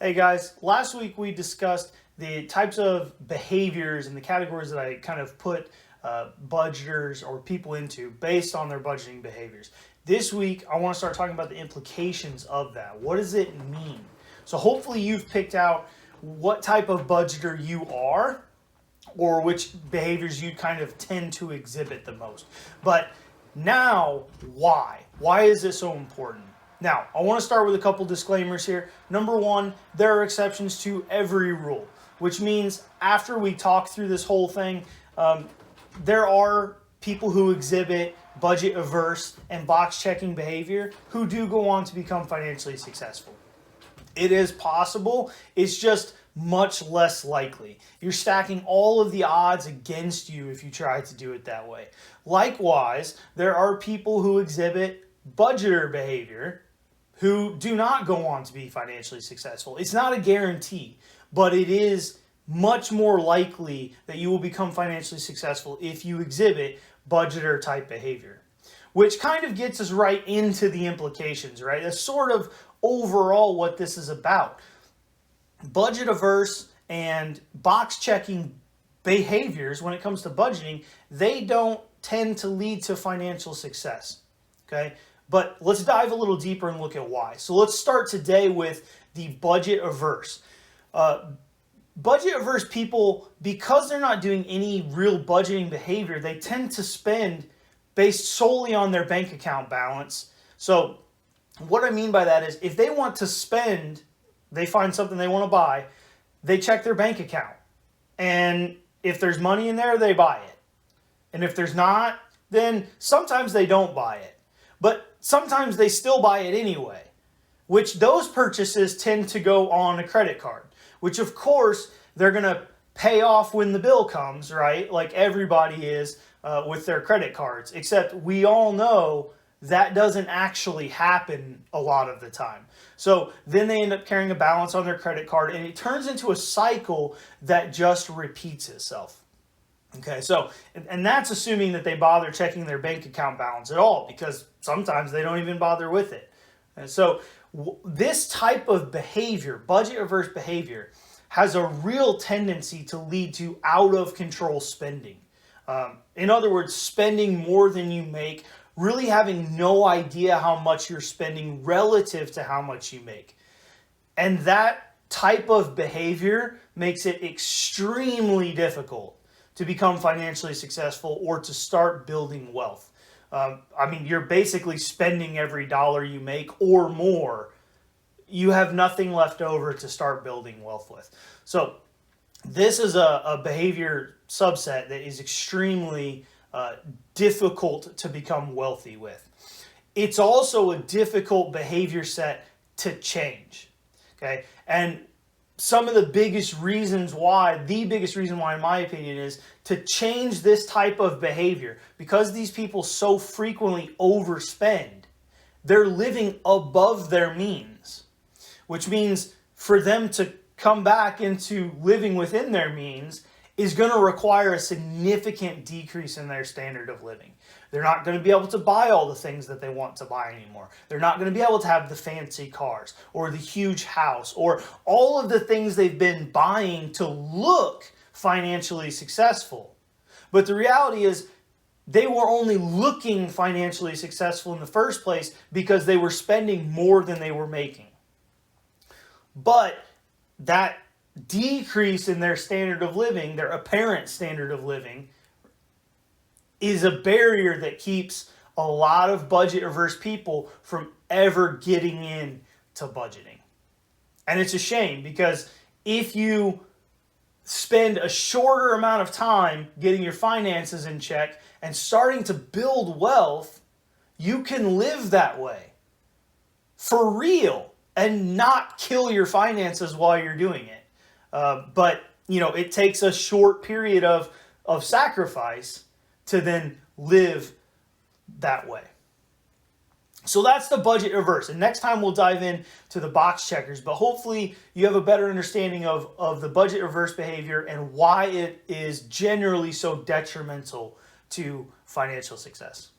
Hey guys, last week we discussed the types of behaviors and the categories that I kind of put budgeters or people into based on their budgeting behaviors. This week I want to start talking about the implications of that. What does it mean? So hopefully you've picked out what type of budgeter you are or which behaviors you kind of tend to exhibit the most. But now, why? Why is this so important? Now, I want to start with a couple disclaimers here. Number one, there are exceptions to every rule, which means after we talk through this whole thing, there are people who exhibit budget averse and box checking behavior who do go on to become financially successful. It is possible, it's just much less likely. You're stacking all of the odds against you if you try to do it that way. Likewise, there are people who exhibit budgeter behavior who do not go on to be financially successful. It's not a guarantee, but it is much more likely that you will become financially successful if you exhibit budgeter type behavior, which kind of gets us right into the implications, right? That's sort of overall what this is about. Budget averse and box checking behaviors when it comes to budgeting, they don't tend to lead to financial success, okay? But let's dive a little deeper and look at why. So let's start today with the budget averse. Budget averse people, because they're not doing any real budgeting behavior, they tend to spend based solely on their bank account balance. So what I mean by that is if they want to spend, they find something they want to buy, they check their bank account. And if there's money in there, they buy it. And if there's not, then sometimes they don't buy it. But sometimes they still buy it anyway, which those purchases tend to go on a credit card, which of course they're going to pay off when the bill comes, right? Like everybody is with their credit cards, except we all know that doesn't actually happen a lot of the time. So then they end up carrying a balance on their credit card and it turns into a cycle that just repeats itself. Okay, so, and that's assuming that they bother checking their bank account balance at all, because sometimes they don't even bother with it. And so this type of behavior, budget averse behavior, has a real tendency to lead to out of control spending. In other words, spending more than you make, really having no idea how much you're spending relative to how much you make. And that type of behavior makes it extremely difficult to become financially successful or to start building wealth. You're basically spending every dollar you make or more. You have nothing left over to start building wealth with. So this is a behavior subset that is extremely difficult to become wealthy with. It's also a difficult behavior set to change. Okay, and some of the biggest reasons why, the biggest reason why in my opinion is to change this type of behavior, because these people so frequently overspend, they're living above their means, which means for them to come back into living within their means is going to require a significant decrease in their standard of living. They're not going to be able to buy all the things that they want to buy anymore. They're not going to be able to have the fancy cars or the huge house or all of the things they've been buying to look financially successful. But the reality is they were only looking financially successful in the first place because they were spending more than they were making. But that decrease in their standard of living, their apparent standard of living, is a barrier that keeps a lot of budget averse people from ever getting into budgeting. And it's a shame, because if you spend a shorter amount of time getting your finances in check and starting to build wealth, you can live that way for real and not kill your finances while you're doing it. But it takes a short period of sacrifice to then live that way. So that's the budget averse. And next time we'll dive into the box checkers, but hopefully you have a better understanding of the budget averse behavior and why it is generally so detrimental to financial success.